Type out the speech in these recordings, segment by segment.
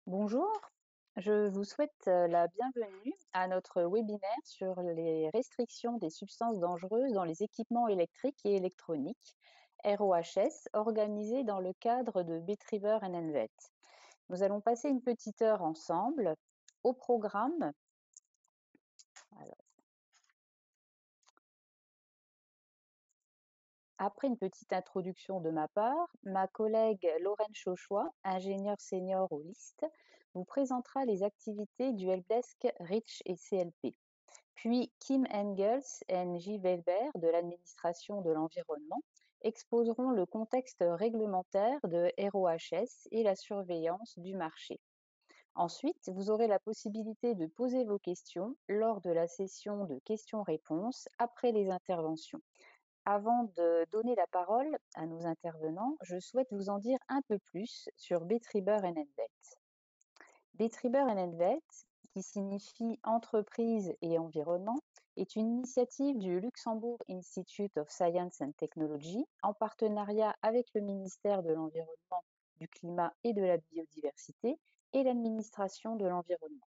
Bonjour, je vous souhaite la bienvenue à notre webinaire sur les restrictions des substances dangereuses dans les équipements électriques et électroniques, ROHS, organisé dans le cadre de Betriber Envet. Nous allons passer une petite heure ensemble. Au programme, après une petite introduction de ma part, ma collègue Lorraine Chauchois, ingénieure senior au LIST, vous présentera les activités du helpdesk REACH et CLP. Puis Kim Engels et N.J. Weber de l'administration de l'environnement exposeront le contexte réglementaire de ROHS et la surveillance du marché. Ensuite, vous aurez la possibilité de poser vos questions lors de la session de questions-réponses après les interventions. Avant de donner la parole à nos intervenants, je souhaite vous en dire un peu plus sur Betriber Envet. Betriber Envet, qui signifie entreprise et environnement, est une initiative du Luxembourg Institute of Science and Technology en partenariat avec le ministère de l'Environnement, du Climat et de la Biodiversité et l'administration de l'environnement.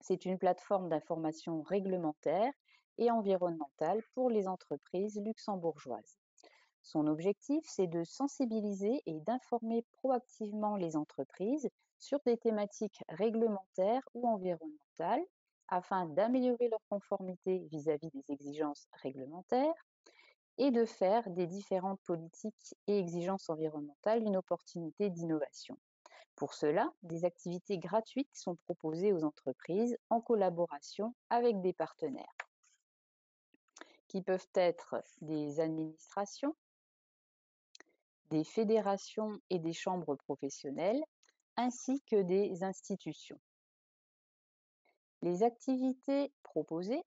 C'est une plateforme d'information réglementaire et environnementale pour les entreprises luxembourgeoises. Son objectif, c'est de sensibiliser et d'informer proactivement les entreprises sur des thématiques réglementaires ou environnementales afin d'améliorer leur conformité vis-à-vis des exigences réglementaires et de faire des différentes politiques et exigences environnementales une opportunité d'innovation. Pour cela, des activités gratuites sont proposées aux entreprises en collaboration avec des partenaires, qui peuvent être des administrations, des fédérations et des chambres professionnelles, ainsi que des institutions. Les activités proposées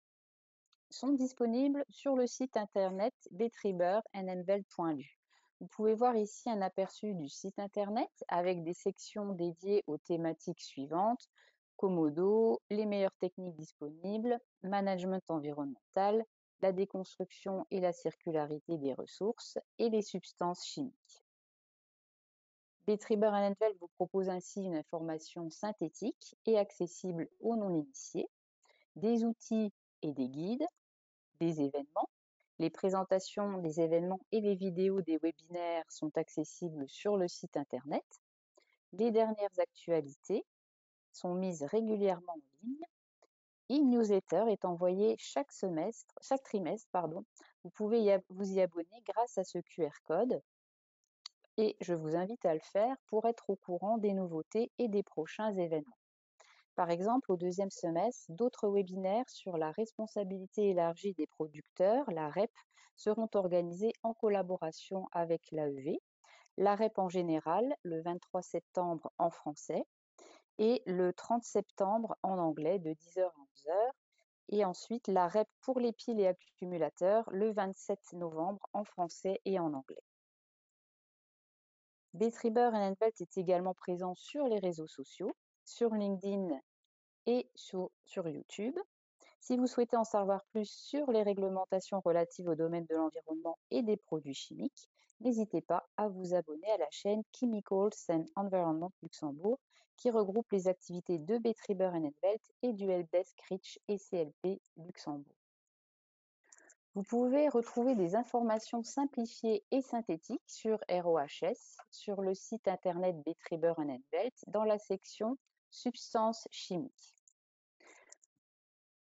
sont disponibles sur le site internet betriber.nvel.lu. Vous pouvez voir ici un aperçu du site internet avec des sections dédiées aux thématiques suivantes: Komodo, les meilleures techniques disponibles, management environnemental, la déconstruction et la circularité des ressources et les substances chimiques. Betriber Envel vous propose ainsi une information synthétique et accessible aux non-initiés, des outils et des guides, des événements. Les présentations des événements et les vidéos des webinaires sont accessibles sur le site internet. Les dernières actualités sont mises régulièrement en ligne. Une newsletter est envoyée chaque trimestre. Vous pouvez vous y abonner grâce à ce QR code et je vous invite à le faire pour être au courant des nouveautés et des prochains événements. Par exemple, au deuxième semestre, d'autres webinaires sur la responsabilité élargie des producteurs, la REP, seront organisés en collaboration avec l'AEV. La REP en général, le 23 septembre en français et le 30 septembre en anglais de 10h à 11h. Et ensuite, la REP pour les piles et accumulateurs le 27 novembre en français et en anglais. Betriber Envet est également présent sur les réseaux sociaux, sur LinkedIn et sur YouTube. Si vous souhaitez en savoir plus sur les réglementations relatives au domaine de l'environnement et des produits chimiques, n'hésitez pas à vous abonner à la chaîne Chemicals and Environment Luxembourg, qui regroupe les activités de Betriber Envet et du helpdesk REACH et CLP Luxembourg. Vous pouvez retrouver des informations simplifiées et synthétiques sur ROHS sur le site internet Betriber Envet dans la section Substances chimiques.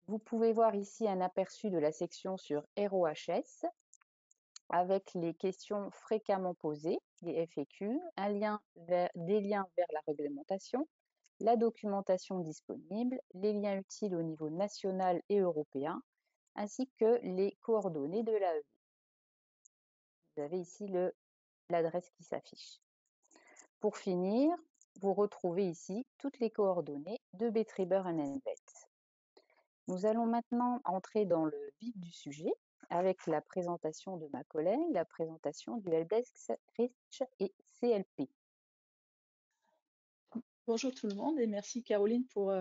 Vous pouvez voir ici un aperçu de la section sur ROHS avec les questions fréquemment posées, les FAQ, des liens vers la réglementation, la documentation disponible, les liens utiles au niveau national et européen, ainsi que les coordonnées de l'AEV. Vous avez ici l'adresse qui s'affiche. Pour finir, vous retrouvez ici toutes les coordonnées de Betriber Envet. Nous allons maintenant entrer dans le vif du sujet avec la présentation de ma collègue, la présentation du helpdesk REACH et CLP. Bonjour tout le monde et merci Caroline pour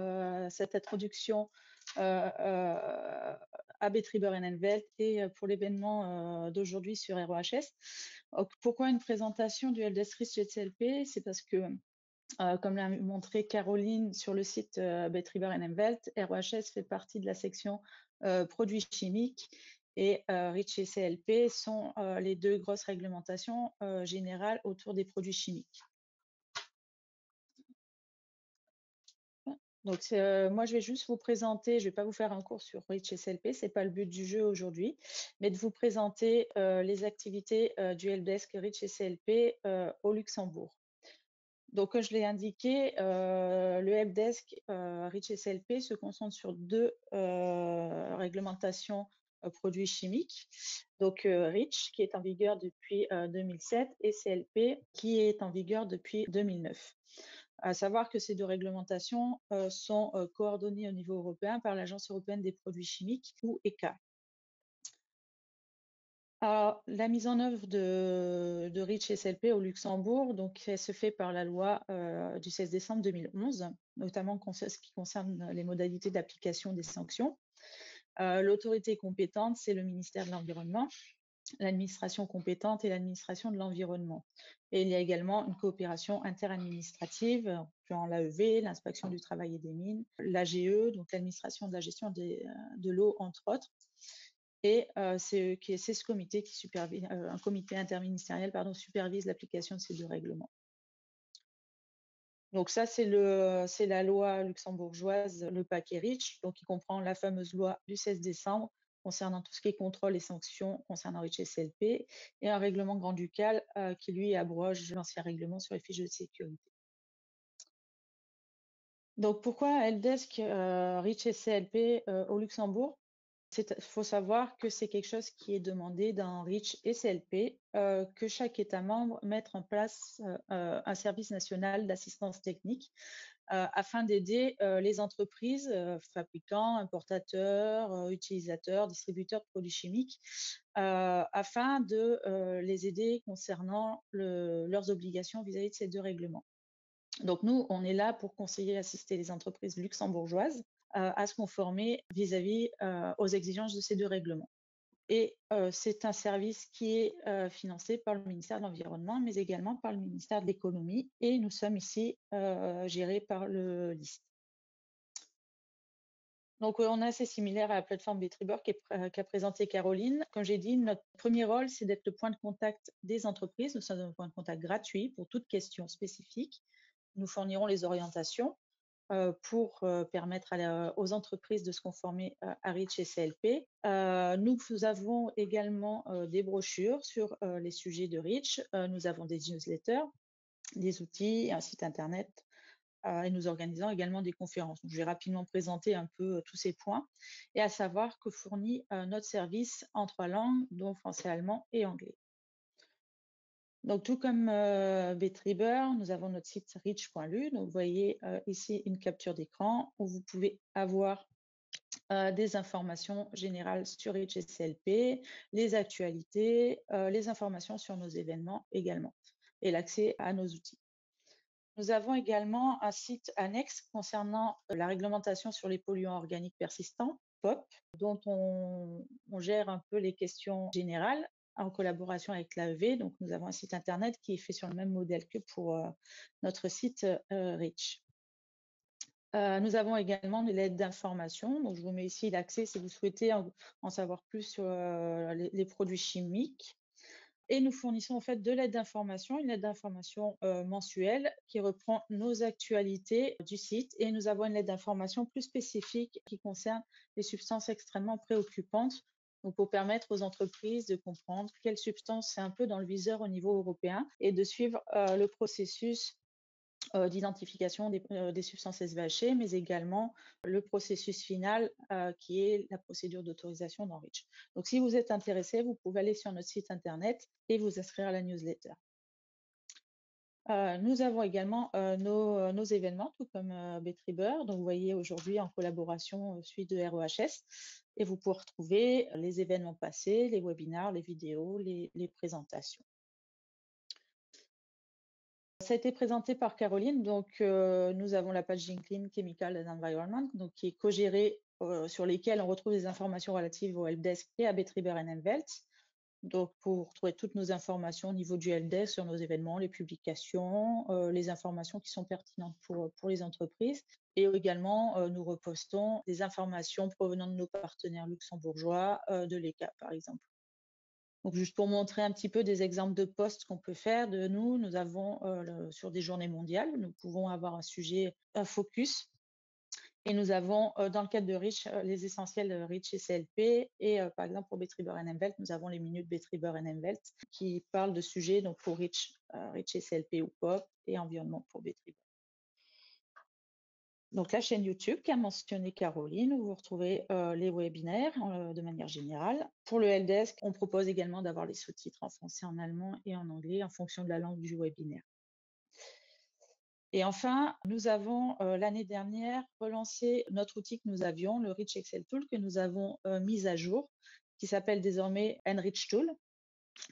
cette introduction à Betriber Envet et pour l'événement d'aujourd'hui sur ROHS. Donc, pourquoi une présentation du helpdesk REACH et CLP? C'est parce que Comme l'a montré Caroline sur le site Betriber Envelt, ROHS fait partie de la section produits chimiques et REACH et CLP sont les deux grosses réglementations générales autour des produits chimiques. Donc, moi, je vais juste vous présenter, je ne vais pas vous faire un cours sur REACH et CLP, ce n'est pas le but du jeu aujourd'hui, mais de vous présenter les activités du helpdesk REACH et CLP au Luxembourg. Donc, comme je l'ai indiqué, le helpdesk REACH et CLP se concentre sur deux réglementations produits chimiques. Donc, REACH qui est en vigueur depuis 2007 et CLP qui est en vigueur depuis 2009. À savoir que ces deux réglementations sont coordonnées au niveau européen par l'Agence européenne des produits chimiques ou ECHA. Alors, la mise en œuvre de REACH et CLP au Luxembourg, donc, elle se fait par la loi du 16 décembre 2011, notamment ce qui concerne les modalités d'application des sanctions. L'autorité compétente, c'est le ministère de l'Environnement, l'administration compétente et l'administration de l'environnement. Et il y a également une coopération interadministrative, genre l'AEV, l'inspection du travail et des mines, l'AGE, donc l'administration de la gestion de l'eau, entre autres. Et c'est ce comité qui supervise, un comité interministériel, supervise l'application de ces deux règlements. Donc ça, c'est la loi luxembourgeoise, le paquet REACH, donc qui comprend la fameuse loi du 16 décembre concernant tout ce qui est contrôle et sanctions concernant REACH et CLP, et un règlement grand-ducal qui, lui, abroge l'ancien règlement sur les fiches de sécurité. Donc pourquoi helpdesk REACH et CLP au Luxembourg? Il faut savoir que c'est quelque chose qui est demandé dans REACH et CLP, que chaque État membre mette en place un service national d'assistance technique afin d'aider les entreprises, fabricants, importateurs, utilisateurs, distributeurs de produits chimiques, afin de les aider concernant leurs obligations vis-à-vis de ces deux règlements. Donc nous, on est là pour conseiller et assister les entreprises luxembourgeoises à se conformer vis-à-vis aux exigences de ces deux règlements. Et c'est un service qui est financé par le ministère de l'Environnement, mais également par le ministère de l'Économie. Et nous sommes ici gérés par le LIST. Donc, on est assez similaire à la plateforme Betriber qu'a présenté Caroline. Comme j'ai dit, notre premier rôle, c'est d'être le point de contact des entreprises. Nous sommes un point de contact gratuit pour toute question spécifique. Nous fournirons les orientations pour permettre aux entreprises de se conformer à REACH et CLP. Nous avons également des brochures sur les sujets de REACH. Nous avons des newsletters, des outils, un site internet et nous organisons également des conférences. Donc, je vais rapidement présenter un peu tous ces points et à savoir que fournit notre service en 3 langues, dont français, allemand et anglais. Donc, tout comme Betriber, nous avons notre site reach.lu. Donc, vous voyez ici une capture d'écran où vous pouvez avoir des informations générales sur REACH et CLP, les actualités, les informations sur nos événements également, et l'accès à nos outils. Nous avons également un site annexe concernant la réglementation sur les polluants organiques persistants, POP, dont on gère un peu les questions générales en collaboration avec l'AEV. Donc, nous avons un site internet qui est fait sur le même modèle que pour notre site REACH. Nous avons également des lettres d'information. Donc, je vous mets ici l'accès si vous souhaitez en savoir plus sur les produits chimiques. Et nous fournissons en fait deux lettres d'information, une lettre d'information mensuelle qui reprend nos actualités du site, et nous avons une lettre d'information plus spécifique qui concerne les substances extrêmement préoccupantes, donc pour permettre aux entreprises de comprendre quelles substances c'est un peu dans le viseur au niveau européen et de suivre le processus d'identification des substances SVHC, mais également le processus final qui est la procédure d'autorisation dans REACH. Donc, si vous êtes intéressé, vous pouvez aller sur notre site internet et vous inscrire à la newsletter. Nous avons également nos événements, tout comme Betriber. Donc, vous voyez aujourd'hui en collaboration suite de ROHS, et vous pouvez retrouver les événements passés, les webinaires, les vidéos, les présentations. Ça a été présenté par Caroline. Donc, nous avons la page Clean Chemical and Environment, donc qui est co-gérée, sur lesquelles on retrouve des informations relatives au helpdesk et à Betriber Envelt. Donc, pour trouver toutes nos informations au niveau du helpdesk sur nos événements, les publications, les informations qui sont pertinentes pour les entreprises. Et également, nous repostons des informations provenant de nos partenaires luxembourgeois, de l'ECA, par exemple. Donc, juste pour montrer un petit peu des exemples de posts qu'on peut faire de nous, nous avons sur des journées mondiales, nous pouvons avoir un sujet, un focus. Et nous avons, dans le cadre de Rich, les essentiels Rich et CLP. Et par exemple, pour Betriber Envelt, nous avons les minutes Betriber Envelt qui parlent de sujets donc pour Rich, Rich et CLP ou POP et environnement pour Betriber. Donc la chaîne YouTube qu'a mentionné Caroline, où vous retrouvez les webinaires de manière générale. Pour le helpdesk, on propose également d'avoir les sous-titres en français, en allemand et en anglais en fonction de la langue du webinaire. Et enfin, nous avons l'année dernière relancé notre outil que nous avions, le Rich Excel Tool, que nous avons mis à jour, qui s'appelle désormais Enrich Tool,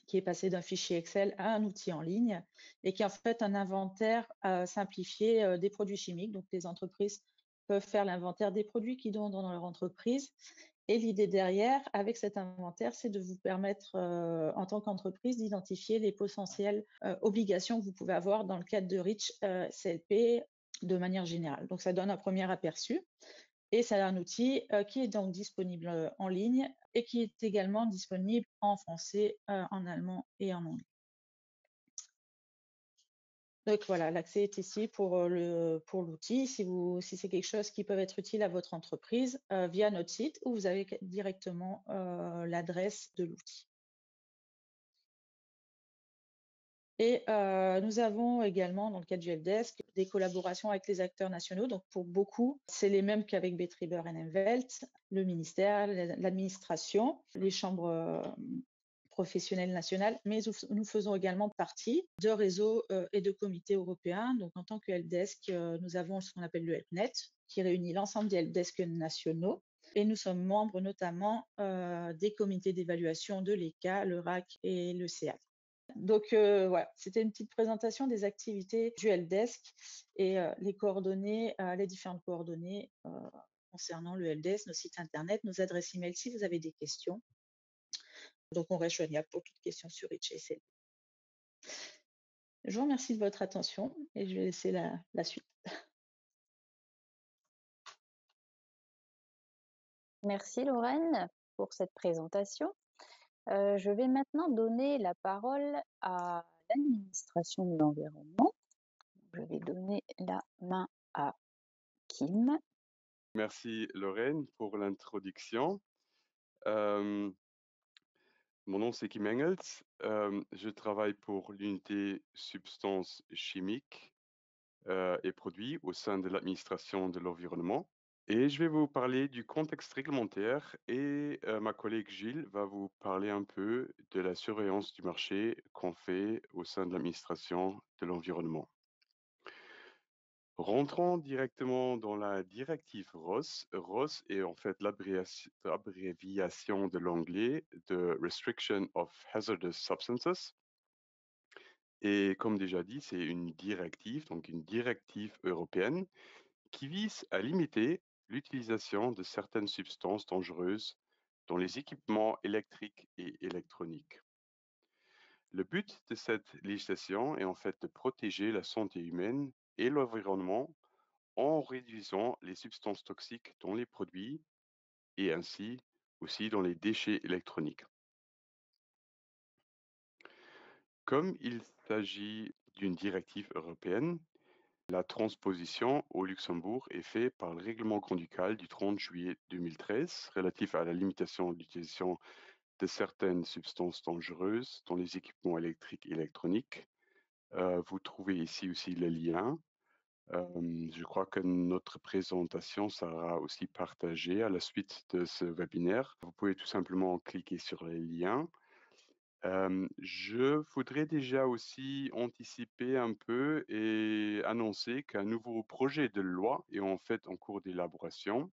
qui est passé d'un fichier Excel à un outil en ligne et qui est en fait un inventaire simplifié des produits chimiques. Donc, les entreprises peuvent faire l'inventaire des produits qu'ils ont dans leur entreprise. Et l'idée derrière, avec cet inventaire, c'est de vous permettre, en tant qu'entreprise, d'identifier les potentielles obligations que vous pouvez avoir dans le cadre de Rich CLP de manière générale. Donc, ça donne un premier aperçu. Et c'est un outil qui est donc disponible en ligne et qui est également disponible en français, en allemand et en anglais. Donc voilà, l'accès est ici pour l'outil. Si c'est quelque chose qui peut être utile à votre entreprise via notre site, où vous avez directement l'adresse de l'outil. Et nous avons également, dans le cadre du helpdesk, des collaborations avec les acteurs nationaux. Donc pour beaucoup, c'est les mêmes qu'avec Betriber Envelt, le ministère, l'administration, les chambres professionnelles nationales, mais nous faisons également partie de réseaux et de comités européens. Donc en tant que helpdesk, nous avons ce qu'on appelle le HelpNet, qui réunit l'ensemble des helpdesks nationaux. Et nous sommes membres notamment des comités d'évaluation de l'ECA, le RAC et le CEAC. Donc voilà, c'était une petite présentation des activités du helpdesk et les coordonnées, les différentes coordonnées concernant le helpdesk, nos sites internet, nos adresses email si vous avez des questions. Donc on reste joignable pour toute question sur HSL. Je vous remercie de votre attention et je vais laisser la suite. Merci Lorraine pour cette présentation. Je vais maintenant donner la parole à l'administration de l'environnement. Je vais donner la main à Kim. Merci Lorraine pour l'introduction. Mon nom c'est Kim Engels. Je travaille pour l'unité substances chimiques et produits au sein de l'administration de l'environnement. Et je vais vous parler du contexte réglementaire et ma collègue Gilles va vous parler un peu de la surveillance du marché qu'on fait au sein de l'administration de l'environnement. Rentrons directement dans la directive RoHS. RoHS est en fait l'abréviation de l'anglais de Restriction of Hazardous Substances. Et comme déjà dit, c'est une directive, donc une directive européenne qui vise à limiter l'utilisation de certaines substances dangereuses dans les équipements électriques et électroniques. Le but de cette législation est en fait de protéger la santé humaine et l'environnement en réduisant les substances toxiques dans les produits et ainsi aussi dans les déchets électroniques. Comme il s'agit d'une directive européenne, la transposition au Luxembourg est faite par le règlement grand-ducal du 30 juillet 2013 relatif à la limitation de l'utilisation de certaines substances dangereuses dans les équipements électriques et électroniques. Vous trouvez ici aussi le lien. Je crois que notre présentation sera aussi partagée à la suite de ce webinaire. Vous pouvez tout simplement cliquer sur les liens. Je voudrais déjà aussi anticiper un peu et annoncer qu'un nouveau projet de loi est en fait en cours d'élaboration.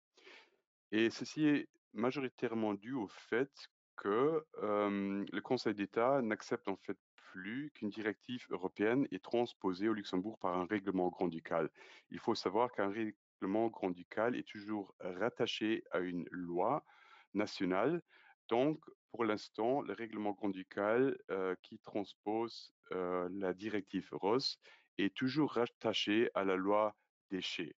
Et ceci est majoritairement dû au fait que le Conseil d'État n'accepte en fait plus qu'une directive européenne est transposée au Luxembourg par un règlement grand-ducal. Il faut savoir qu'un règlement grand-ducal est toujours rattaché à une loi nationale. Donc, pour l'instant, le règlement conducal qui transpose la directive ROS est toujours rattaché à la loi déchets.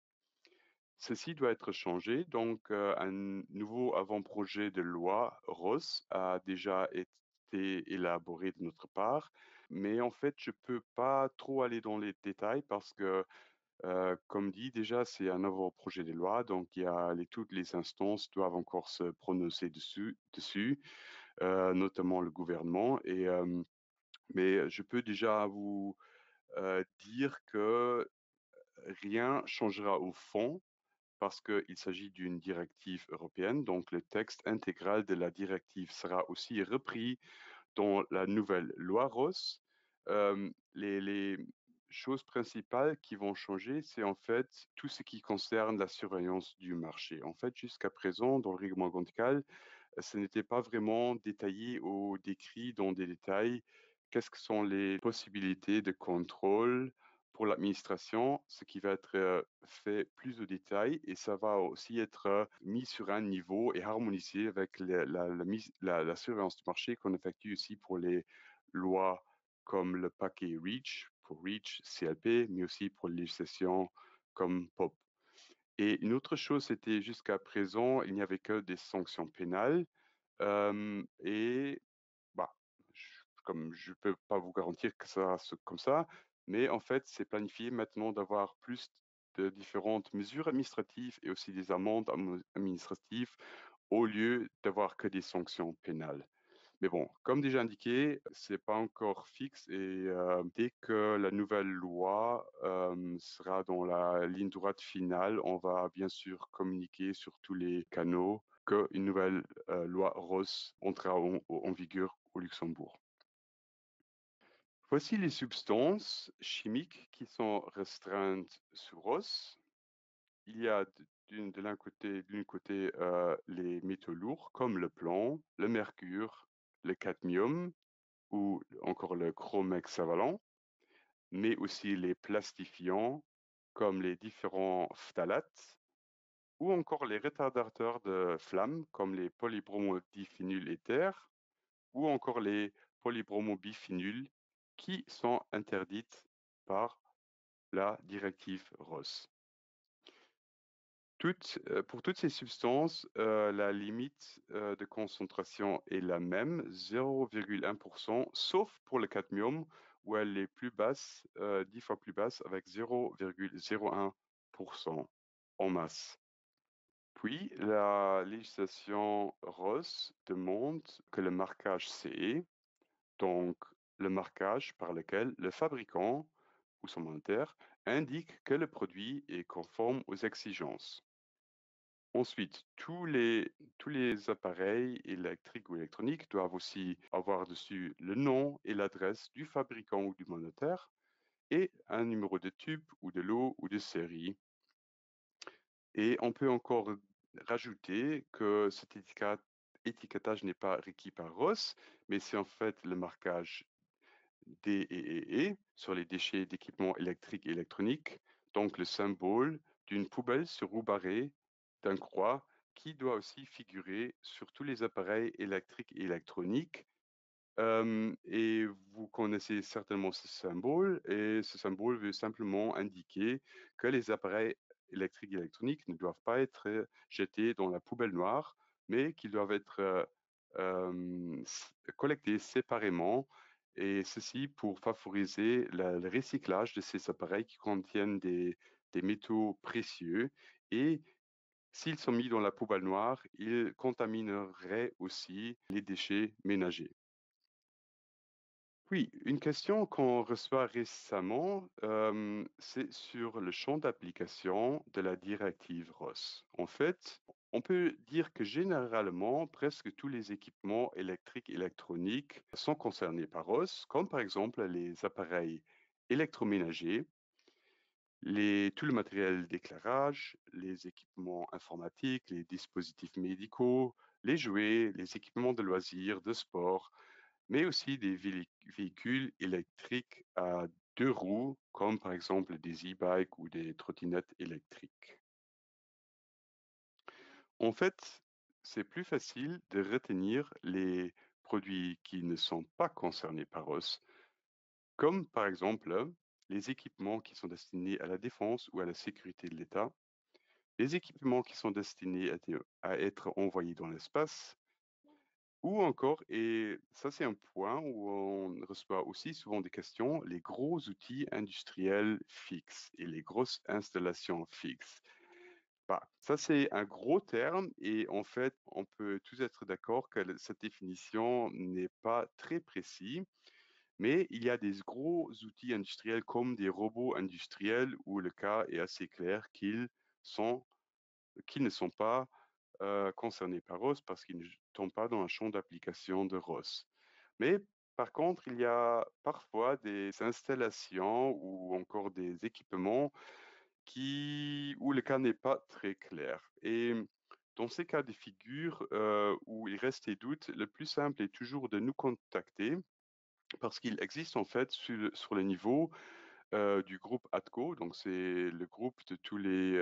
Ceci doit être changé, donc un nouveau avant-projet de loi ROS a déjà été élaboré de notre part, mais en fait, je peux pas trop aller dans les détails parce que, comme dit déjà, c'est un avant-projet de loi, donc toutes les instances doivent encore se prononcer dessus, notamment le gouvernement. Mais je peux déjà vous dire que rien changera au fond parce qu'il s'agit d'une directive européenne, donc le texte intégral de la directive sera aussi repris dans la nouvelle loi ROS. Les choses principales qui vont changer, c'est en fait tout ce qui concerne la surveillance du marché. En fait, jusqu'à présent, dans le règlement conducal, ce n'était pas vraiment détaillé ou décrit dans des détails qu'est-ce que sont les possibilités de contrôle pour l'administration, ce qui va être fait plus au détail et ça va aussi être mis sur un niveau et harmonisé avec la surveillance du marché qu'on effectue aussi pour les lois comme le paquet REACH, pour REACH, CLP, mais aussi pour les législations comme POP. Et une autre chose, c'était jusqu'à présent, il n'y avait que des sanctions pénales. Et bah, comme je ne peux pas vous garantir que ça sera comme ça, mais en fait, c'est planifié maintenant d'avoir plus de différentes mesures administratives et aussi des amendes administratives au lieu d'avoir que des sanctions pénales. Mais bon, comme déjà indiqué, c'est pas encore fixe et dès que la nouvelle loi sera dans la ligne droite finale, on va bien sûr communiquer sur tous les canaux qu'une nouvelle loi ROS entrera en vigueur au Luxembourg. Voici les substances chimiques qui sont restreintes sous ROS. Il y a d'un côté les métaux lourds comme le plomb, le mercure, le cadmium ou encore le chrome hexavalent, mais aussi les plastifiants comme les différents phtalates ou encore les retardateurs de flamme comme les polybromodiphénuls éthers ou encore les polybromobiphénuls qui sont interdites par la directive ROS. Pour toutes ces substances, la limite de concentration est la même, 0,1%, sauf pour le cadmium, où elle est plus basse, 10 fois plus basse, avec 0,01% en masse. Puis, la législation ROS demande que le marquage CE, donc le marquage par lequel le fabricant ou son mandataire indique que le produit est conforme aux exigences. Ensuite, tous les appareils électriques ou électroniques doivent aussi avoir dessus le nom et l'adresse du fabricant ou du mandataire et un numéro de tube ou de lot ou de série. Et on peut encore rajouter que cet étiquetage n'est pas requis par ROS, mais c'est en fait le marquage DEEE sur les déchets d'équipements électriques et électroniques, donc le symbole d'une poubelle sur roue barrée d'un croix qui doit aussi figurer sur tous les appareils électriques et électroniques. Et vous connaissez certainement ce symbole, et ce symbole veut simplement indiquer que les appareils électriques et électroniques ne doivent pas être jetés dans la poubelle noire, mais qu'ils doivent être collectés séparément, et ceci pour favoriser le recyclage de ces appareils qui contiennent des métaux précieux. Et s'ils sont mis dans la poubelle noire, ils contamineraient aussi les déchets ménagers. Oui, une question qu'on reçoit récemment, c'est sur le champ d'application de la directive ROS. En fait, on peut dire que généralement, presque tous les équipements électriques et électroniques sont concernés par ROS, comme par exemple les appareils électroménagers, tout le matériel d'éclairage, les équipements informatiques, les dispositifs médicaux, les jouets, les équipements de loisirs, de sport, mais aussi des véhicules électriques à 2 roues, comme par exemple des e-bikes ou des trottinettes électriques. En fait, c'est plus facile de retenir les produits qui ne sont pas concernés par ROS, comme par exemple les équipements qui sont destinés à la défense ou à la sécurité de l'État, les équipements qui sont destinés à être envoyés dans l'espace, ou encore, et ça c'est un point où on reçoit aussi souvent des questions, les gros outils industriels fixes et les grosses installations fixes. Bah, ça c'est un gros terme et en fait on peut tous être d'accord que cette définition n'est pas très précise, mais il y a des gros outils industriels comme des robots industriels où le cas est assez clair qu'ils ne sont pas concernés par ROS parce qu'ils ne tombent pas dans un champ d'application de ROS. Mais par contre, il y a parfois des installations ou encore des équipements où le cas n'est pas très clair. Et dans ces cas de figure où il reste des doutes, le plus simple est toujours de nous contacter parce qu'il existe en fait sur le niveau du groupe ATCO, donc c'est le groupe de tous les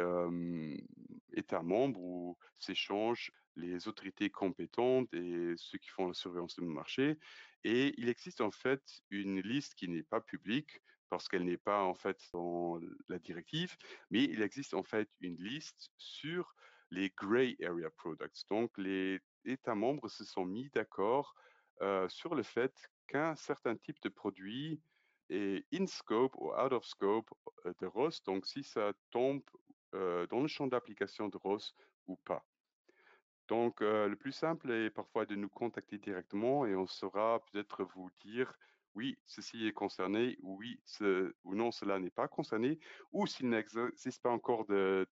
États membres où s'échangent les autorités compétentes et ceux qui font la surveillance du marché. Et il existe en fait une liste qui n'est pas publique parce qu'elle n'est pas en fait dans la directive, mais il existe en fait une liste sur les Gray Area Products. Donc les États membres se sont mis d'accord sur le fait qu'un certain type de produit est in scope ou out of scope de ROS, donc si ça tombe dans le champ d'application de ROS ou pas. Donc le plus simple est parfois de nous contacter directement et on saura peut-être vous dire oui, ceci est concerné, ou oui, ou non, cela n'est pas concerné, ou s'il n'existe pas encore de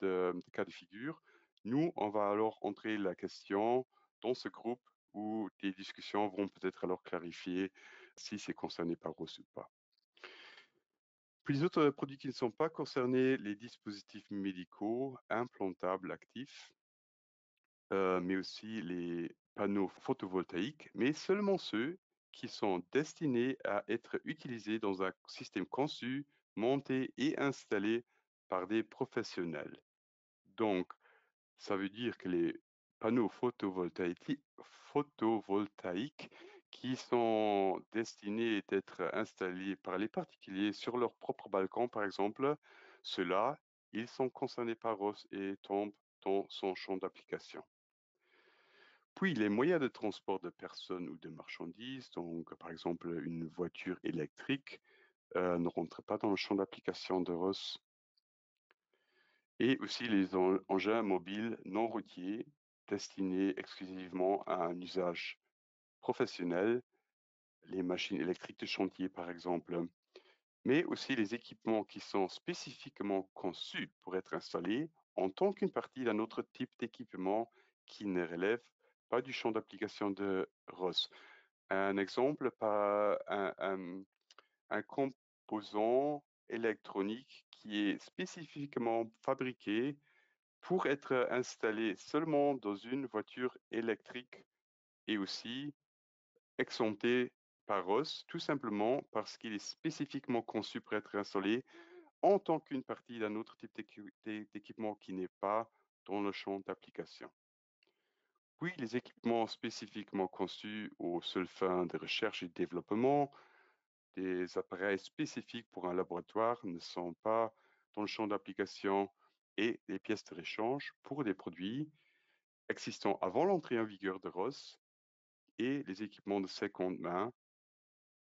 cas de figure, nous, on va alors entrer la question dans ce groupe où les discussions vont peut-être alors clarifier si c'est concerné par ROS ou pas. Puis les autres produits qui ne sont pas concernés, les dispositifs médicaux implantables actifs, mais aussi les panneaux photovoltaïques, mais seulement ceux qui sont destinés à être utilisés dans un système conçu, monté et installé par des professionnels. Donc, ça veut dire que les panneaux photovoltaïques qui sont destinés à être installés par les particuliers sur leur propre balcon, par exemple, ceux-là, ils sont concernés par ROS et tombent dans son champ d'application. Puis, les moyens de transport de personnes ou de marchandises, donc par exemple une voiture électrique, ne rentrent pas dans le champ d'application de ROS. Et aussi les engins mobiles non routiers destinés exclusivement à un usage professionnel, les machines électriques de chantier par exemple, mais aussi les équipements qui sont spécifiquement conçus pour être installés en tant qu'une partie d'un autre type d'équipement qui ne relève pas du champ d'application de ROS. Un exemple, un composant électronique qui est spécifiquement fabriqué pour être installé seulement dans une voiture électrique et aussi exempté par ROS, tout simplement parce qu'il est spécifiquement conçu pour être installé en tant qu'une partie d'un autre type d'équipement qui n'est pas dans le champ d'application. Puis, les équipements spécifiquement conçus aux seules fins de recherche et de développement, des appareils spécifiques pour un laboratoire ne sont pas dans le champ d'application et les pièces de réchange pour des produits existant avant l'entrée en vigueur de ROS et les équipements de seconde main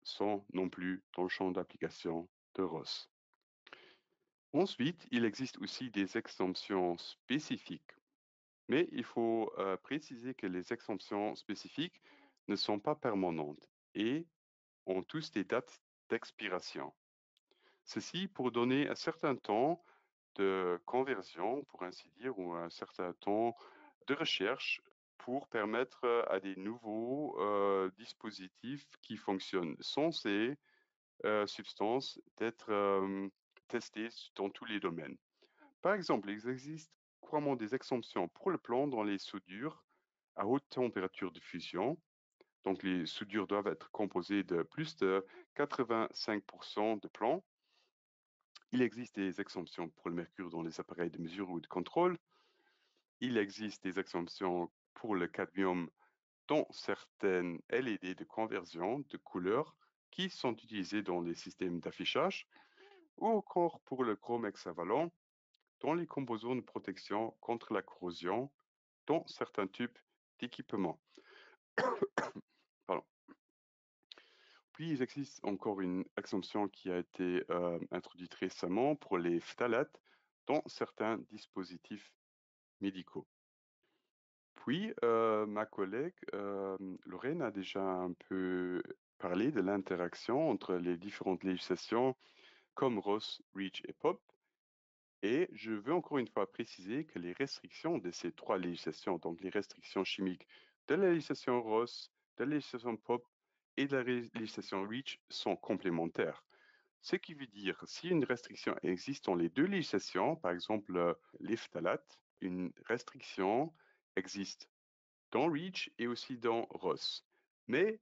sont non plus dans le champ d'application de ROS. Ensuite, il existe aussi des exemptions spécifiques, mais il faut préciser que les exemptions spécifiques ne sont pas permanentes et ont tous des dates d'expiration. Ceci pour donner un certain temps de conversion, pour ainsi dire, ou un certain temps de recherche pour permettre à des nouveaux dispositifs qui fonctionnent sans ces substances d'être testés dans tous les domaines. Par exemple, il existe couramment des exemptions pour le plomb dans les soudures à haute température de fusion. Donc, les soudures doivent être composées de plus de 85% de plomb. Il existe des exemptions pour le mercure dans les appareils de mesure ou de contrôle. Il existe des exemptions pour le cadmium dont certaines LED de conversion de couleurs qui sont utilisées dans les systèmes d'affichage, ou encore pour le chrome hexavalent dans les composants de protection contre la corrosion dans certains types d'équipements. Pardon. Puis, il existe encore une exemption qui a été introduite récemment pour les phtalates dans certains dispositifs médicaux. Puis, ma collègue Lorraine a déjà un peu parlé de l'interaction entre les différentes législations comme RoHS, REACH et POP. Et je veux encore une fois préciser que les restrictions de ces trois législations, donc les restrictions chimiques de la législation RoHS, de la législation POP et de la législation REACH sont complémentaires. Ce qui veut dire, si une restriction existe dans les deux législations, par exemple les phtalates, une restriction existe dans REACH et aussi dans RoHS. Mais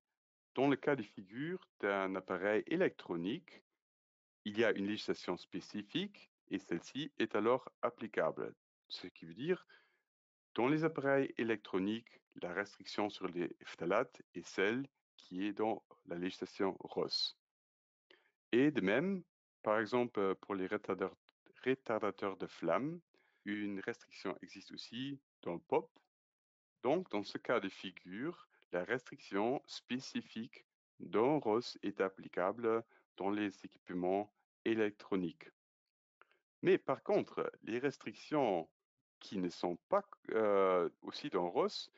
dans le cas de figure d'un appareil électronique, il y a une législation spécifique et celle-ci est alors applicable. Ce qui veut dire, dans les appareils électroniques, la restriction sur les phtalates est celle qui est dans la législation RoHS. Et de même, par exemple, pour les retardateurs de flamme, une restriction existe aussi dans le POP. Donc, dans ce cas de figure, la restriction spécifique dans RoHS est applicable dans les équipements électroniques. Mais par contre, les restrictions qui ne sont pas aussi dans RoHS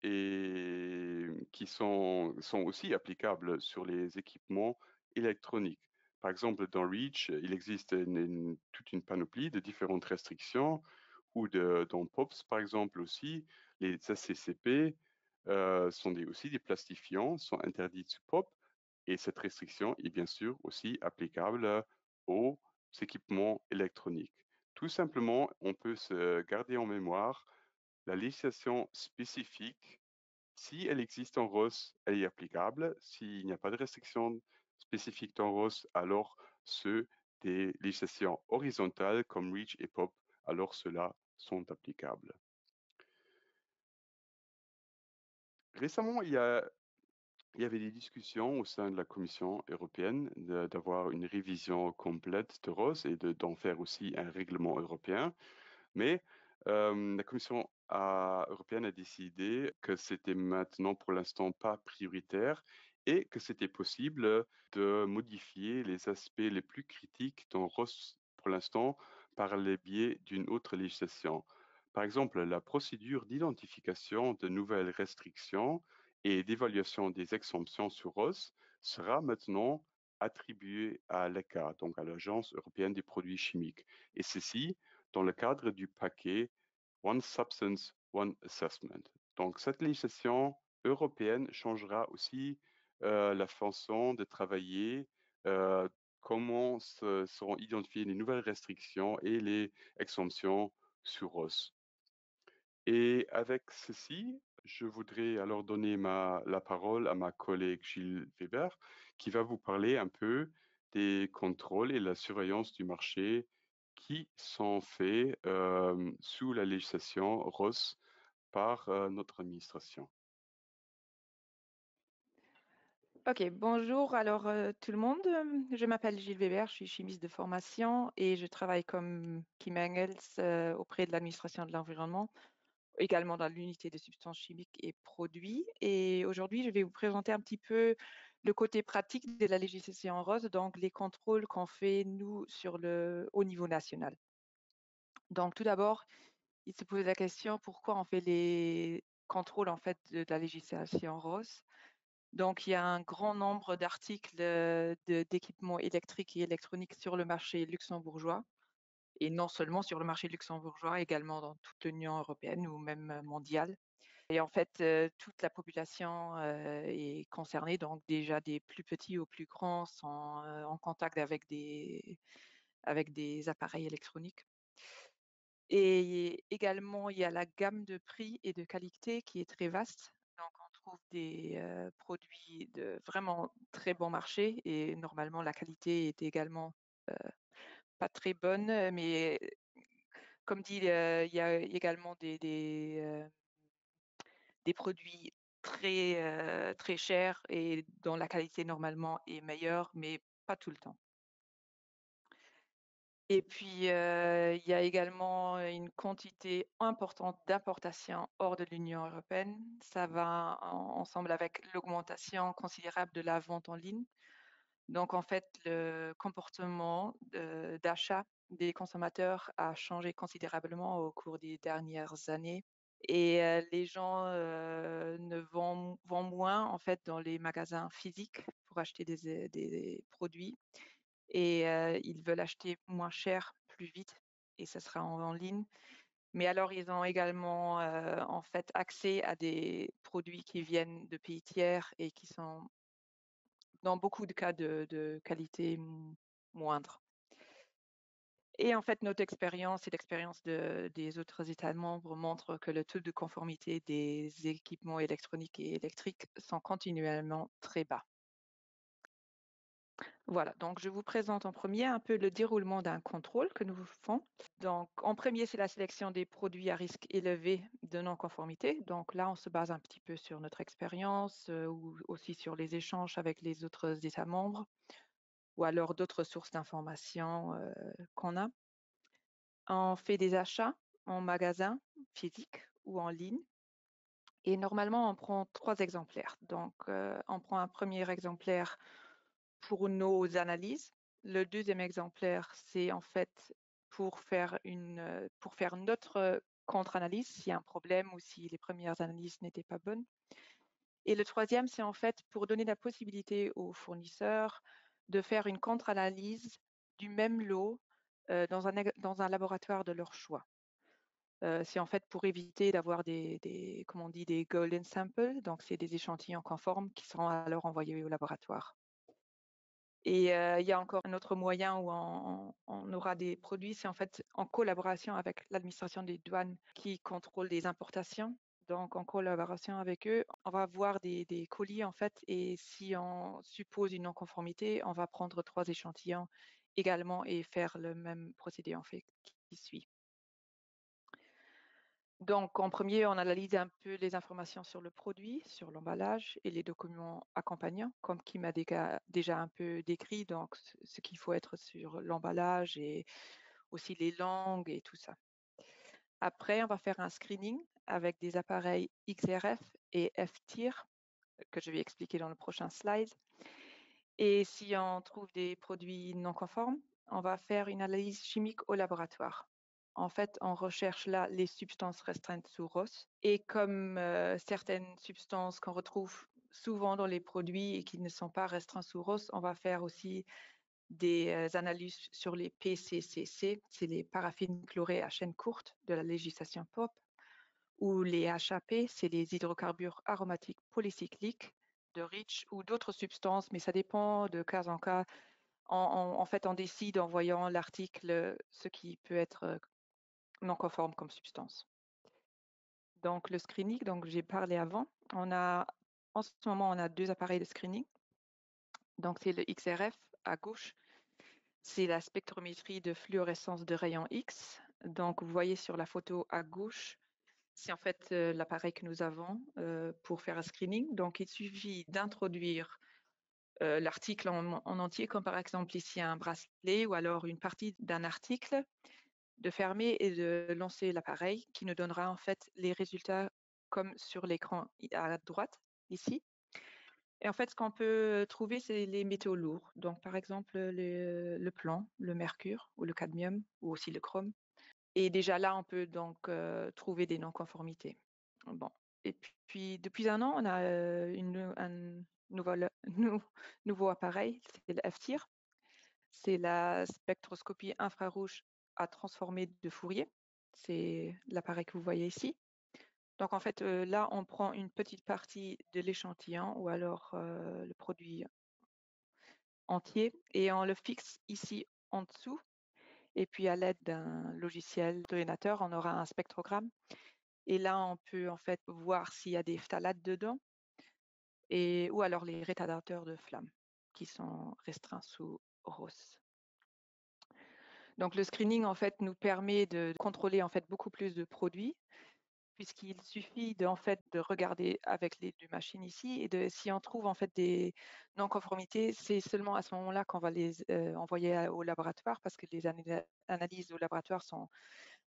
et qui sont aussi applicables sur les équipements électroniques. Par exemple, dans REACH, il existe toute une panoplie de différentes restrictions, ou dans POPs, par exemple, aussi, les ACCP sont aussi des plastifiants, sont interdits sous POP, et cette restriction est bien sûr aussi applicable aux équipements électroniques. Tout simplement, on peut se garder en mémoire la législation spécifique. Si elle existe en RoHS, elle est applicable. S'il n'y a pas de restriction spécifique dans RoHS, alors ceux des législations horizontales comme REACH et POP, alors ceux-là sont applicables. Récemment, il y avait des discussions au sein de la Commission européenne d'avoir une révision complète de RoHS et d'en faire aussi un règlement européen. Mais la Commission européenne a décidé que c'était maintenant pour l'instant pas prioritaire et que c'était possible de modifier les aspects les plus critiques dans RoHS pour l'instant par le biais d'une autre législation. Par exemple, la procédure d'identification de nouvelles restrictions et d'évaluation des exemptions sur RoHS sera maintenant attribuée à l'ECHA, donc à l'Agence européenne des produits chimiques. Et ceci dans le cadre du paquet One Substance, One Assessment. Donc, cette législation européenne changera aussi la façon de travailler, comment seront identifiées les nouvelles restrictions et les exemptions sur RoHS. Et avec ceci, je voudrais alors donner la parole à ma collègue Gilles Weber, qui va vous parler un peu des contrôles et la surveillance du marché qui sont faits sous la législation RoHS par notre administration. Ok, bonjour alors tout le monde. Je m'appelle Gilles Weber, je suis chimiste de formation et je travaille comme Kim Engels auprès de l'administration de l'environnement, également dans l'unité de substances chimiques et produits. Et aujourd'hui, je vais vous présenter un petit peu le côté pratique de la législation RoHS, donc les contrôles qu'on fait nous au niveau national. Donc tout d'abord, il se pose la question pourquoi on fait les contrôles en fait de la législation RoHS. Donc, il y a un grand nombre d'articles d'équipements électriques et électroniques sur le marché luxembourgeois, et non seulement sur le marché luxembourgeois, également dans toute l'Union européenne ou même mondiale. Et en fait, toute la population est concernée, donc déjà des plus petits aux plus grands sont en contact avec des appareils électroniques. Et également, il y a la gamme de prix et de qualité qui est très vaste. Donc, on trouve des produits de vraiment très bon marché et normalement, la qualité est également pas très bonne. Mais comme dit, il y a également des produits très cher et dont la qualité normalement est meilleure, mais pas tout le temps. Et puis, il y a également une quantité importante d'importations hors de l'Union européenne. Ça va ensemble avec l'augmentation considérable de la vente en ligne. Donc, en fait, le comportement d'achat des consommateurs a changé considérablement au cours des dernières années. Et les gens vont moins, en fait, dans les magasins physiques pour acheter des produits. Et ils veulent acheter moins cher, plus vite, et ce sera en ligne. Mais alors, ils ont également en fait accès à des produits qui viennent de pays tiers et qui sont dans beaucoup de cas de qualité moindre. Et en fait, notre expérience et l'expérience des autres États membres montrent que le taux de conformité des équipements électroniques et électriques sont continuellement très bas. Voilà, donc je vous présente en premier un peu le déroulement d'un contrôle que nous faisons. Donc, en premier, c'est la sélection des produits à risque élevé de non-conformité. Donc là, on se base un petit peu sur notre expérience ou aussi sur les échanges avec les autres États membres ou alors d'autres sources d'informations qu'on a. On fait des achats en magasin physique ou en ligne. Et normalement, on prend 3 exemplaires. Donc, on prend un premier exemplaire pour nos analyses. Le deuxième exemplaire, c'est en fait pour faire notre contre-analyse s'il y a un problème ou si les premières analyses n'étaient pas bonnes. Et le troisième, c'est en fait pour donner la possibilité aux fournisseurs de faire une contre-analyse du même lot dans un laboratoire de leur choix. C'est en fait pour éviter d'avoir comme on dit, des golden samples, donc c'est des échantillons conformes qui seront alors envoyés au laboratoire. Et il y a encore un autre moyen où on aura des produits, c'est en fait en collaboration avec l'administration des douanes qui contrôle les importations. Donc, en collaboration avec eux, on va voir des colis en fait, et si on suppose une non-conformité, on va prendre 3 échantillons également et faire le même procédé en fait qui suit. Donc, en premier, on analyse un peu les informations sur le produit, sur l'emballage et les documents accompagnants, comme Kim a déjà un peu décrit, donc ce qu'il faut être sur l'emballage et aussi les langues et tout ça. Après, on va faire un screening avec des appareils XRF et F-TIR, que je vais expliquer dans le prochain slide. Et si on trouve des produits non conformes, on va faire une analyse chimique au laboratoire. En fait, on recherche là les substances restreintes sous RoHS. Et comme certaines substances qu'on retrouve souvent dans les produits et qui ne sont pas restreintes sous RoHS, on va faire aussi des analyses sur les PCCC, c'est les paraffines chlorées à chaîne courte de la législation POP, ou les HAP, c'est les hydrocarbures aromatiques polycycliques de REACH ou d'autres substances, mais ça dépend de cas en cas. En fait, on décide en voyant l'article ce qui peut être non conforme comme substance. Donc, le screening, donc j'ai parlé avant. En ce moment, on a 2 appareils de screening. Donc, c'est le XRF à gauche. C'est la spectrométrie de fluorescence de rayons X. Donc, vous voyez sur la photo à gauche, c'est en fait l'appareil que nous avons pour faire un screening. Donc, il suffit d'introduire l'article en entier, comme par exemple ici un bracelet ou alors une partie d'un article, de fermer et de lancer l'appareil qui nous donnera en fait les résultats comme sur l'écran à droite ici. Et en fait, ce qu'on peut trouver, c'est les métaux lourds. Donc, par exemple, le plomb, le mercure ou le cadmium ou aussi le chrome. Et déjà là, on peut donc trouver des non-conformités. Bon. Et puis, depuis un an, on a un nouveau appareil, c'est le F-TIR. C'est la spectroscopie infrarouge à transformer de Fourier. C'est l'appareil que vous voyez ici. Donc en fait, là, on prend une petite partie de l'échantillon ou alors le produit entier et on le fixe ici en dessous. Et puis à l'aide d'un logiciel d'ordinateur, on aura un spectrogramme. Et là, on peut en fait voir s'il y a des phtalates dedans ou alors les retardateurs de flamme qui sont restreints sous RoHS. Donc le screening en fait nous permet de contrôler en fait beaucoup plus de produits puisqu'il suffit de, en fait, de regarder avec les deux machines ici et si on trouve en fait des non-conformités, c'est seulement à ce moment-là qu'on va les envoyer au laboratoire parce que les analyses au laboratoire sont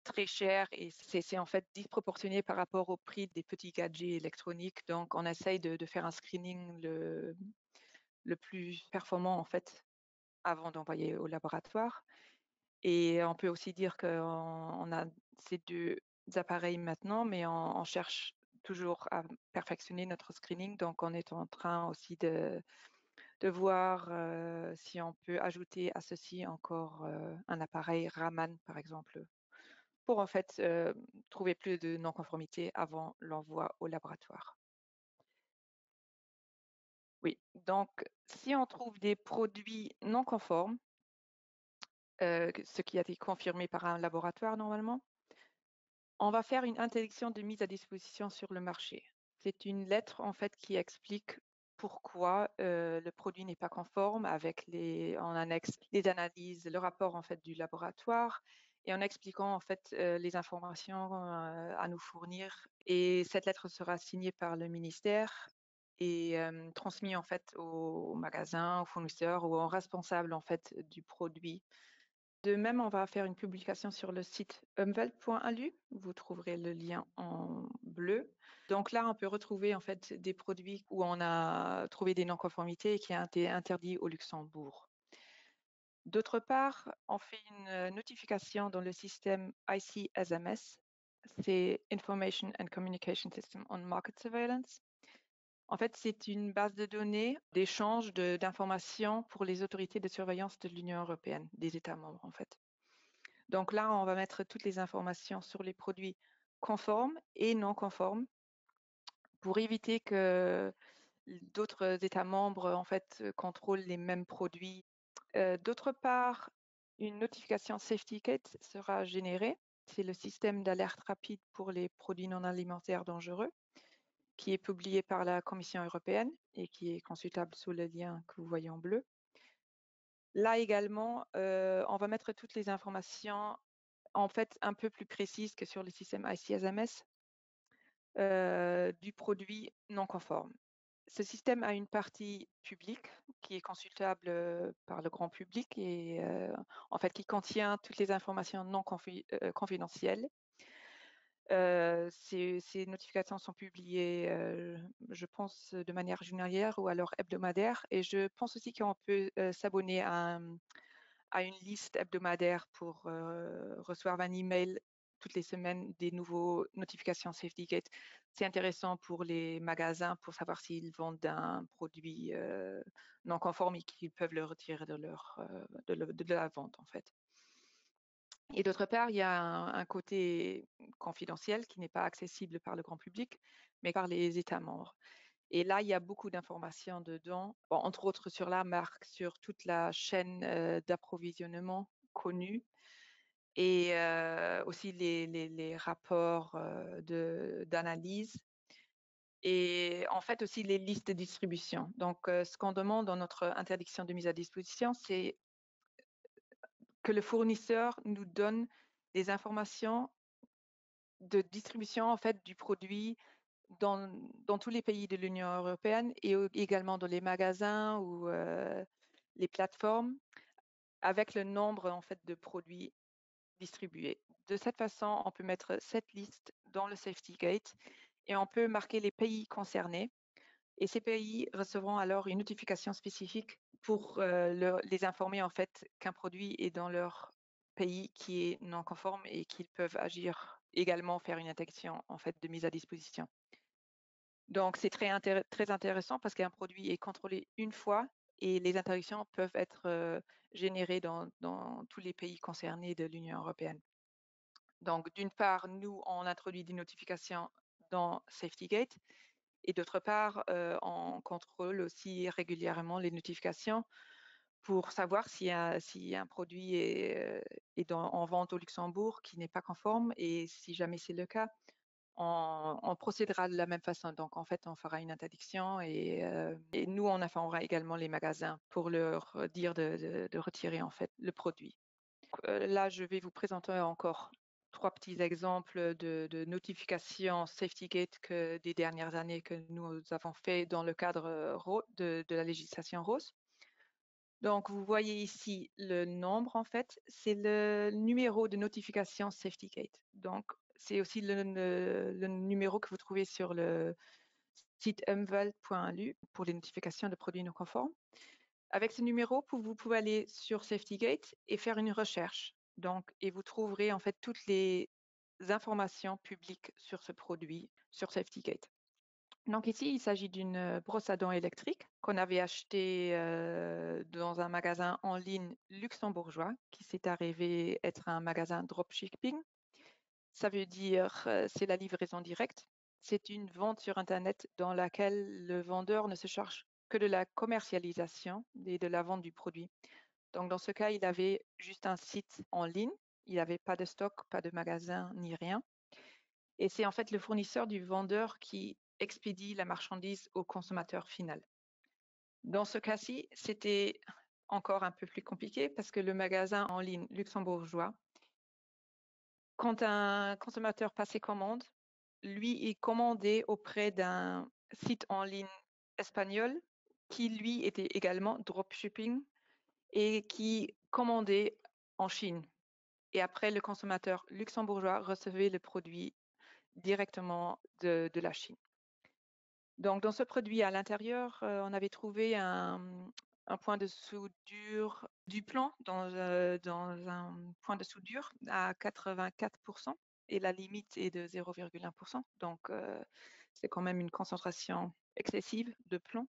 très chères et c'est en fait disproportionné par rapport au prix des petits gadgets électroniques. Donc, on essaye de faire un screening le plus performant en fait avant d'envoyer au laboratoire. Et on peut aussi dire qu'on a ces deux appareils maintenant, mais on cherche toujours à perfectionner notre screening. Donc, on est en train aussi de voir si on peut ajouter à ceci encore un appareil Raman, par exemple, pour en fait trouver plus de non-conformité avant l'envoi au laboratoire. Oui, donc si on trouve des produits non conformes, ce qui a été confirmé par un laboratoire normalement, on va faire une interdiction de mise à disposition sur le marché. C'est une lettre en fait qui explique pourquoi le produit n'est pas conforme avec en annexe les analyses, le rapport en fait du laboratoire et en expliquant en fait les informations à nous fournir. Et cette lettre sera signée par le ministère et transmise en fait au magasin, au fournisseur ou au responsable en fait du produit. De même, on va faire une publication sur le site umwelt.lu. Vous trouverez le lien en bleu. Donc là, on peut retrouver en fait des produits où on a trouvé des non-conformités et qui ont été interdits au Luxembourg. D'autre part, on fait une notification dans le système ICSMS, c'est Information and Communication System on Market Surveillance. En fait, c'est une base de données d'échange d'informations pour les autorités de surveillance de l'Union européenne, des États membres en fait. Donc là, on va mettre toutes les informations sur les produits conformes et non conformes pour éviter que d'autres États membres en fait contrôlent les mêmes produits. D'autre part, une notification SafetyKit sera générée. C'est le système d'alerte rapide pour les produits non alimentaires dangereux qui est publié par la Commission européenne et qui est consultable sous le lien que vous voyez en bleu. Là également, on va mettre toutes les informations en fait un peu plus précises que sur le système ICSMS du produit non conforme. Ce système a une partie publique qui est consultable par le grand public et en fait qui contient toutes les informations non confidentielles. Ces notifications sont publiées, je pense, de manière journalière ou alors hebdomadaire. Et je pense aussi qu'on peut s'abonner à une liste hebdomadaire pour recevoir un email toutes les semaines des nouveaux notifications SafetyGate. C'est intéressant pour les magasins pour savoir s'ils vendent un produit non conforme et qu'ils peuvent le retirer de la vente en fait. Et d'autre part, il y a un côté confidentiel qui n'est pas accessible par le grand public, mais par les États membres. Et là, il y a beaucoup d'informations dedans, bon, entre autres sur la marque, sur toute la chaîne d'approvisionnement connue et aussi les rapports d'analyse et en fait aussi les listes de distribution. Donc, ce qu'on demande dans notre interdiction de mise à disposition, c'est que le fournisseur nous donne des informations de distribution en fait du produit dans tous les pays de l'Union européenne et également dans les magasins ou les plateformes avec le nombre en fait de produits distribués. De cette façon, on peut mettre cette liste dans le SafetyGate et on peut marquer les pays concernés et ces pays recevront alors une notification spécifique pour les informer en fait qu'un produit est dans leur pays qui est non conforme et qu'ils peuvent agir également faire une interdiction en fait de mise à disposition. Donc c'est très intéressant parce qu'un produit est contrôlé une fois et les interdictions peuvent être générées dans tous les pays concernés de l'Union européenne. Donc d'une part, nous on introduit des notifications dans SafetyGate et d'autre part, on contrôle aussi régulièrement les notifications pour savoir si un produit est en vente au Luxembourg qui n'est pas conforme et si jamais c'est le cas, on procédera de la même façon. Donc, en fait, on fera une interdiction et nous, on informera également les magasins pour leur dire de retirer en fait le produit. Là, je vais vous présenter encore trois petits exemples de notifications SafetyGate des dernières années que nous avons fait dans le cadre de la législation ROS. Donc, vous voyez ici le nombre, en fait, c'est le numéro de notification SafetyGate. Donc, c'est aussi le numéro que vous trouvez sur le site umval.lu pour les notifications de produits non conformes. Avec ce numéro, vous pouvez aller sur SafetyGate et faire une recherche. Donc, et vous trouverez en fait toutes les informations publiques sur ce produit sur SafetyGate. Donc ici, il s'agit d'une brosse à dents électrique qu'on avait achetée dans un magasin en ligne luxembourgeois qui s'est arrivé être un magasin dropshipping. Ça veut dire c'est la livraison directe. C'est une vente sur Internet dans laquelle le vendeur ne se charge que de la commercialisation et de la vente du produit. Donc dans ce cas, il avait juste un site en ligne. Il n'avait pas de stock, pas de magasin ni rien. Et c'est en fait le fournisseur du vendeur qui expédie la marchandise au consommateur final. Dans ce cas-ci, c'était encore un peu plus compliqué parce que le magasin en ligne luxembourgeois, quand un consommateur passait commande, lui, il commandait auprès d'un site en ligne espagnol qui, lui, était également dropshipping et qui commandait en Chine. Et après, le consommateur luxembourgeois recevait le produit directement de la Chine. Donc, dans ce produit à l'intérieur, on avait trouvé un point de soudure du plomb dans un point de soudure à 84% et la limite est de 0,1%. Donc, c'est quand même une concentration excessive de plomb.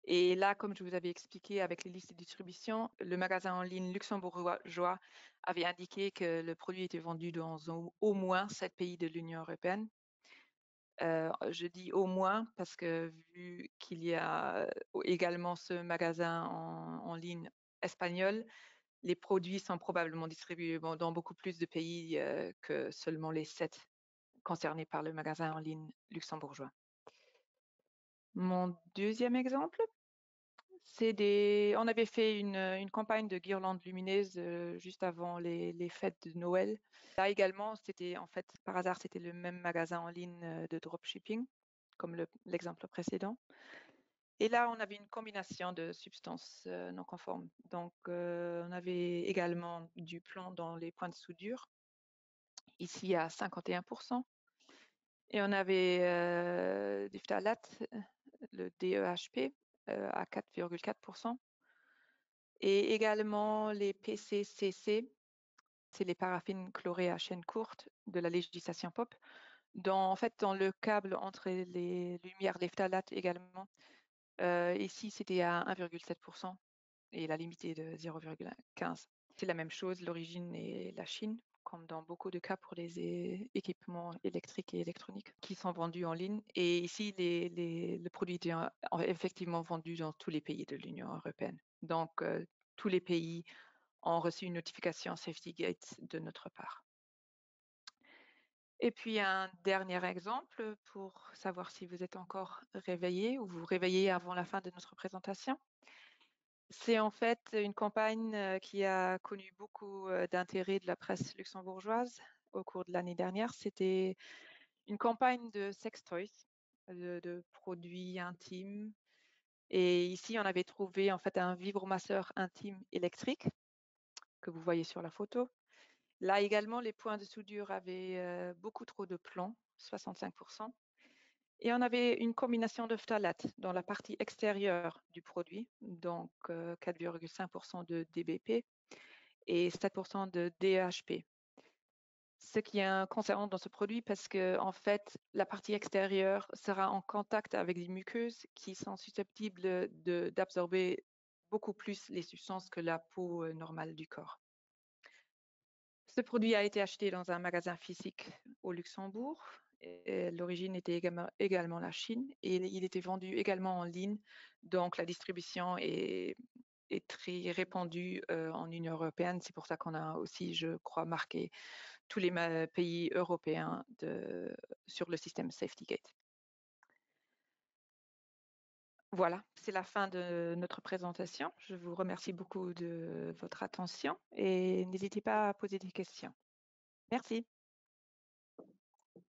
Et là, comme je vous avais expliqué avec les listes de distribution, le magasin en ligne luxembourgeois avait indiqué que le produit était vendu dans au moins 7 pays de l'Union européenne. Je dis au moins parce que vu qu'il y a également ce magasin en ligne espagnol, les produits sont probablement distribués dans beaucoup plus de pays que seulement les 7 concernés par le magasin en ligne luxembourgeois. Mon deuxième exemple, on avait fait une campagne de guirlandes lumineuses juste avant les fêtes de Noël. Là également, c'était en fait, par hasard, c'était le même magasin en ligne de dropshipping, comme l'exemple précédent. Et là, on avait une combination de substances non conformes. Donc, on avait également du plomb dans les points de soudure, ici à 51%. Et on avait du phtalate, le DEHP, à 4,4%. Et également les PCCC, c'est les paraffines chlorées à chaîne courte de la législation POP. En fait, dans le câble entre les lumières des phtalates également, ici c'était à 1,7% et la limite est de 0,15. C'est la même chose, l'origine est la Chine, comme dans beaucoup de cas pour les équipements électriques et électroniques qui sont vendus en ligne. Et ici, le produit est effectivement vendu dans tous les pays de l'Union européenne. Donc, tous les pays ont reçu une notification SafetyGate de notre part. Et puis un dernier exemple pour savoir si vous êtes encore réveillé ou vous réveillez avant la fin de notre présentation. C'est en fait une campagne qui a connu beaucoup d'intérêt de la presse luxembourgeoise au cours de l'année dernière. C'était une campagne de sex toys, de produits intimes. Et ici, on avait trouvé en fait un vibromasseur intime électrique que vous voyez sur la photo. Là également, les points de soudure avaient beaucoup trop de plomb, 65%. Et on avait une combination de phtalate dans la partie extérieure du produit, donc 4,5% de DBP et 7% de DEHP. Ce qui est concernant dans ce produit parce que en fait, la partie extérieure sera en contact avec des muqueuses qui sont susceptibles d'absorber beaucoup plus les substances que la peau normale du corps. Ce produit a été acheté dans un magasin physique au Luxembourg. L'origine était également la Chine et il était vendu également en ligne. Donc, la distribution est très répandue en Union européenne. C'est pour ça qu'on a aussi, je crois, marqué tous les pays européens sur le système SafetyGate. Voilà, c'est la fin de notre présentation. Je vous remercie beaucoup de votre attention et n'hésitez pas à poser des questions. Merci.